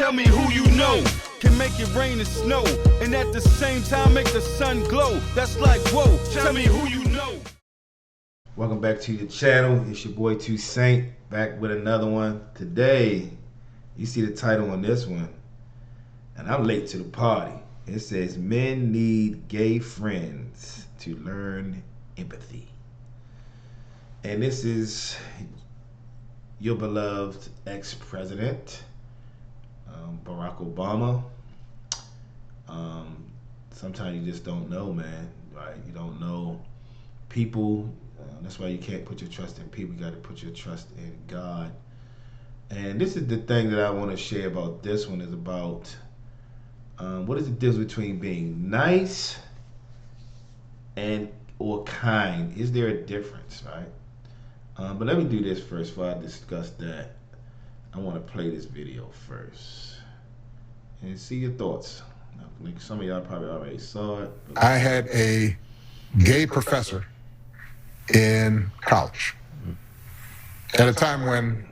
Tell me who you know can make it rain and snow, and at the same time make the sun glow. That's like, whoa, tell me who you know. Welcome back to the channel. It's your boy 2 Saint, back with another one. Today, you see the title on this one, and I'm late to the party. It says, men need gay friends to learn empathy. And this is your beloved ex-president, Barack Obama. Sometimes you just don't know, man. Right? You don't know people. That's why you can't put your trust in people. You got to put your trust in God. And this is the thing that I want to share about this one, is about what is the difference between being nice and or kind? Is there a difference, right? But let me do this first before I discuss that. I want to play this video first and see your thoughts. Some of y'all probably already saw it. I had a gay professor in college at a time when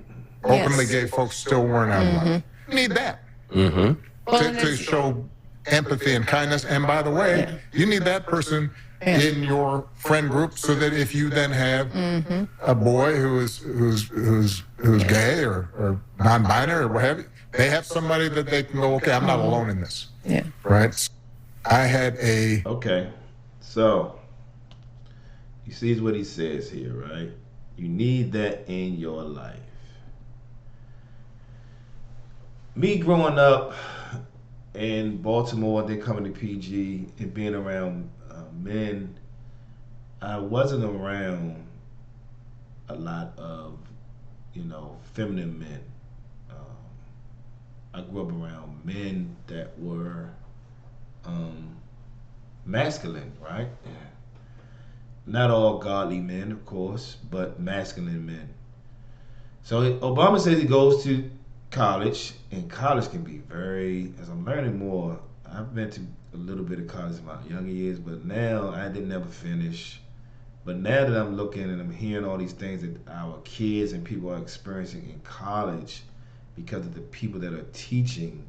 openly gay folks still weren't outlawed. You need that to show empathy and kindness. And by the way, you need that person in your friend group, so that if you then have a boy who's gay or non-binary or what have you, they have somebody that they can go, okay, I'm not alone in this. Yeah. Right? I had a... Okay. So, you see what he says here, right? You need that in your life. Me growing up in Baltimore, then coming to PG and being around men, I wasn't around a lot of, feminine men. I grew up around men that were masculine, right? Not all godly men, of course, but masculine men. So Obama says he goes to college, and college can be very, as I'm learning more, I've been to a little bit of college in my younger years, but now I didn't ever finish. But now that I'm looking and I'm hearing all these things that our kids and people are experiencing in college because of the people that are teaching,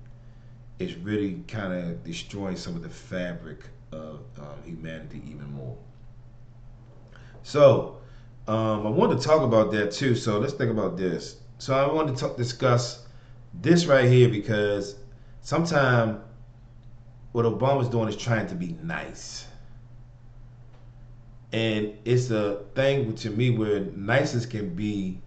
it's really kind of destroying some of the fabric of humanity even more. So I wanted to talk about that too. So let's think about this. So I wanted to discuss this right here, because sometimes what Obama's doing is trying to be nice. And it's a thing to me where niceness can be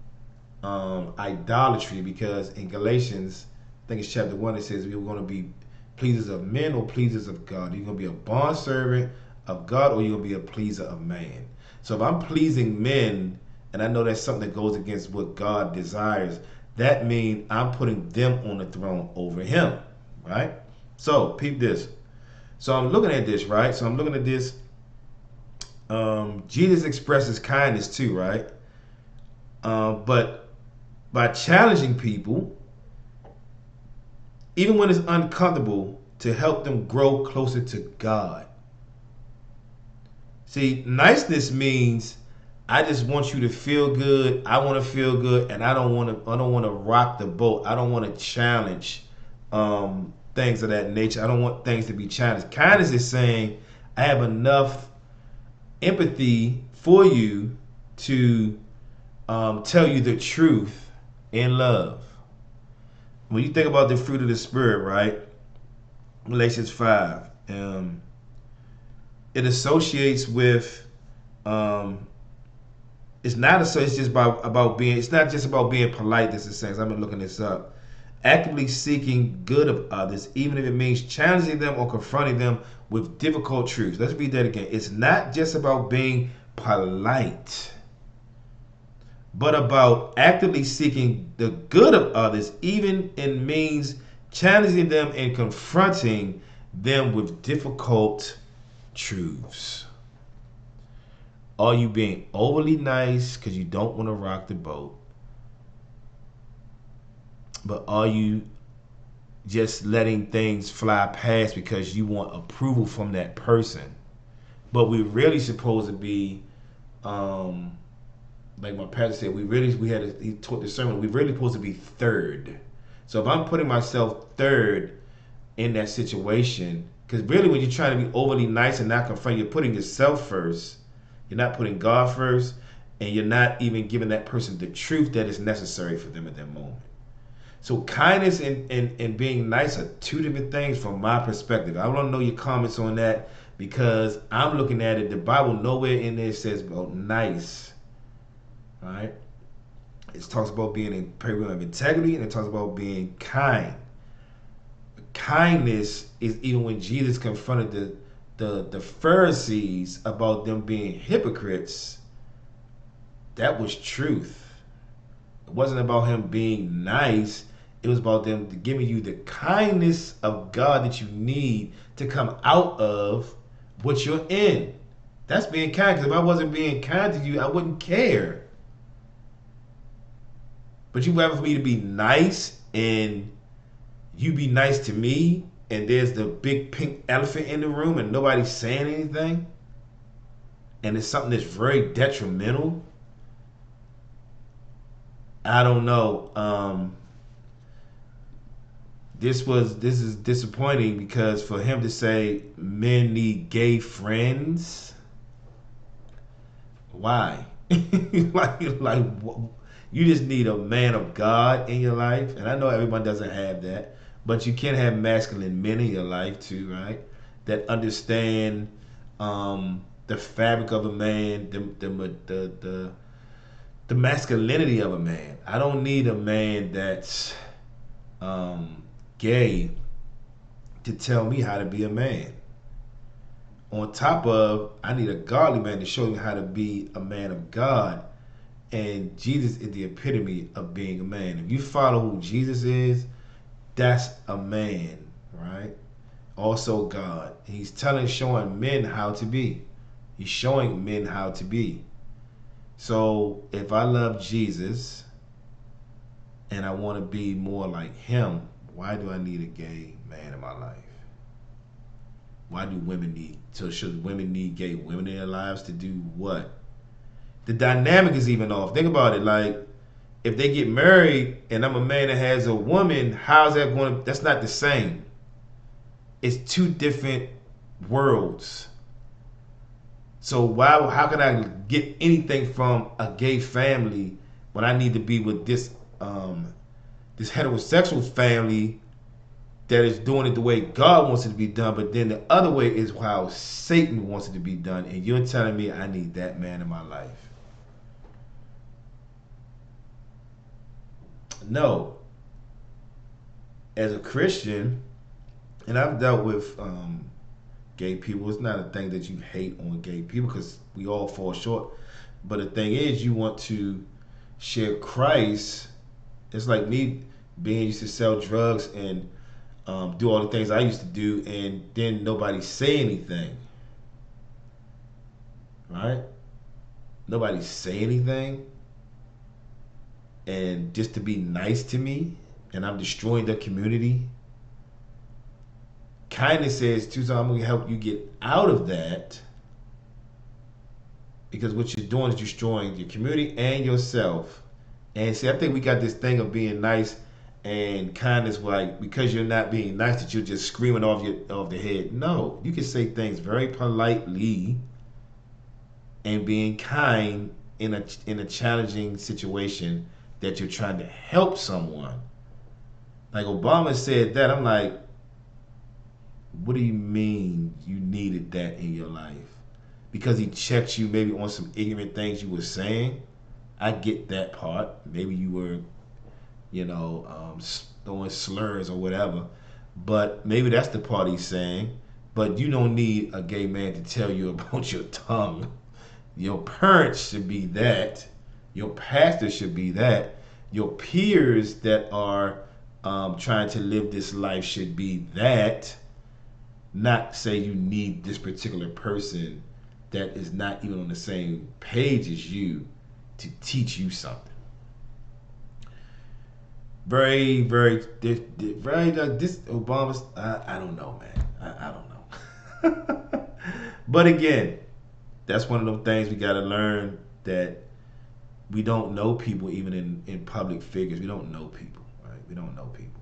idolatry, because in Galatians, I think it's chapter 1, it says we're going to be pleasers of men or pleasers of God. You're going to be a bondservant of God, or you're going to be a pleaser of man. So if I'm pleasing men, and I know that's something that goes against what God desires, that means I'm putting them on the throne over him, right? So peep this. So I'm looking at this, right? So I'm looking at this. Jesus expresses kindness too, right? But by challenging people, even when it's uncomfortable, to help them grow closer to God. See, niceness means I just want you to feel good. I want to feel good, and I don't want to rock the boat. I don't want to challenge things of that nature. I don't want things to be challenged. Kindness is saying I have enough empathy for you to tell you the truth in love. When you think about the fruit of the Spirit, right? Galatians 5, it associates with it's not it's not just about being polite. This is saying, I've been looking this up. Actively seeking good of others, even if it means challenging them or confronting them with difficult truths. Let's read that again. It's not just about being polite, but about actively seeking the good of others, even in means challenging them and confronting them with difficult truths. Are you being overly nice because you don't want to rock the boat? But are you just letting things fly past because you want approval from that person? But we're really supposed to be, like my pastor said, he taught the sermon, we're really supposed to be third. So if I'm putting myself third in that situation, because really when you're trying to be overly nice and not confront, you're putting yourself first. You're not putting God first, and you're not even giving that person the truth that is necessary for them at that moment. So kindness and being nice are two different things from my perspective. I want to know your comments on that, because I'm looking at it. The Bible nowhere in there says about nice. Right? It talks about being in people of integrity, and it talks about being kind. Kindness is even when Jesus confronted the Pharisees about them being hypocrites. That was truth. It wasn't about him being nice. It was about them giving you the kindness of God that you need to come out of what you're in. That's being kind. Because if I wasn't being kind to you, I wouldn't care. But you rather for me to be nice and you be nice to me, and there's the big pink elephant in the room and nobody's saying anything, and it's something that's very detrimental. I don't know. This is disappointing, because for him to say men need gay friends, why? like you just need a man of God in your life, and I know everyone doesn't have that, but you can have masculine men in your life too, right? That understand the fabric of a man, the masculinity of a man. I don't need a man that's gay to tell me how to be a man. On top of, I need a godly man to show me how to be a man of God. And Jesus is the epitome of being a man. If you follow who Jesus is, that's a man, right? Also God. He's showing men how to be. He's showing men how to be. So if I love Jesus and I want to be more like him, why do I need a gay man in my life? Why do women need, so should women need gay women in their lives to do what? The dynamic is even off. Think about it, like, if they get married and I'm a man that has a woman, how's that going to, that's not the same. It's two different worlds. So how can I get anything from a gay family when I need to be with this this heterosexual family that is doing it the way God wants it to be done, but then the other way is how Satan wants it to be done, and you're telling me I need that man in my life? No. As a Christian, and I've dealt with gay people, it's not a thing that you hate on gay people, because we all fall short. But the thing is, you want to share Christ. It's like me being used to sell drugs and do all the things I used to do, and then nobody say anything. Right? Nobody say anything. And just to be nice to me, and I'm destroying the community. Kindness says, too, so I'm going to help you get out of that, because what you're doing is destroying your community and yourself. And see, I think we got this thing of being nice and kindness, like, because you're not being nice, that you're just screaming off the head. No, you can say things very politely and being kind in a challenging situation that you're trying to help someone. Like Obama said that, I'm like, what do you mean you needed that in your life? Because he checked you maybe on some ignorant things you were saying. I get that part. Maybe you were, throwing slurs or whatever. But maybe that's the part he's saying. But you don't need a gay man to tell you about your tongue. Your parents should be that. Your pastor should be that. Your peers that are trying to live this life should be that. Not say you need this particular person that is not even on the same page as you to teach you something. Very, very, this Obama's, I don't know, man. I don't know. But again, that's one of those things we got to learn, that we don't know people even in public figures. We don't know people, right? right? We don't know people.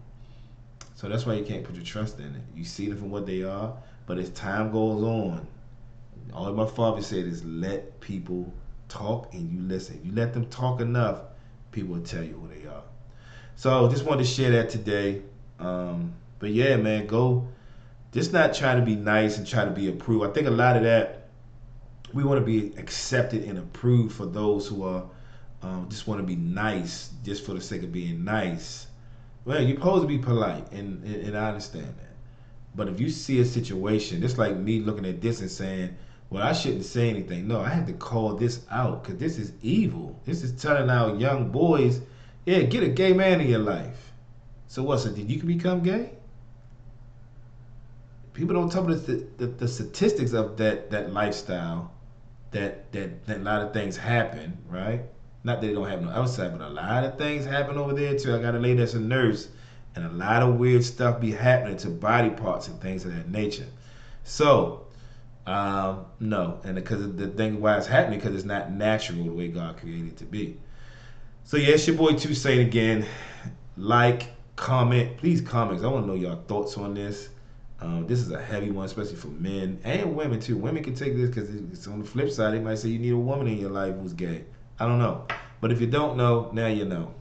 So that's why you can't put your trust in it. You see them for what they are, but as time goes on, all my father said is let people talk and you listen. If you let them talk enough, people will tell you who they are. So just wanted to share that today. But yeah, man, go. Just not trying to be nice and try to be approved. I think a lot of that, we want to be accepted and approved for those who are just want to be nice just for the sake of being nice. Well, you're supposed to be polite, and I understand that. But if you see a situation, just like me looking at this and saying, well, I shouldn't say anything. No, I have to call this out because this is evil. This is telling our young boys, yeah, get a gay man in your life. So what, so did you become gay? People don't tell me the statistics of that lifestyle, that a lot of things happen, right? Not that they don't happen on the outside, but a lot of things happen over there too. I got a lady that's a nurse, and a lot of weird stuff be happening to body parts and things of that nature. So, no, and because the thing why it's happening, because it's not natural the way God created it to be. So yeah, it's your boy Toussaint again. Like, comment, please comment, 'cause I want to know your thoughts on this. This is a heavy one, especially for men and women too. Women can take this because it's on the flip side. They might say you need a woman in your life who's gay. I don't know. But if you don't know, now you know.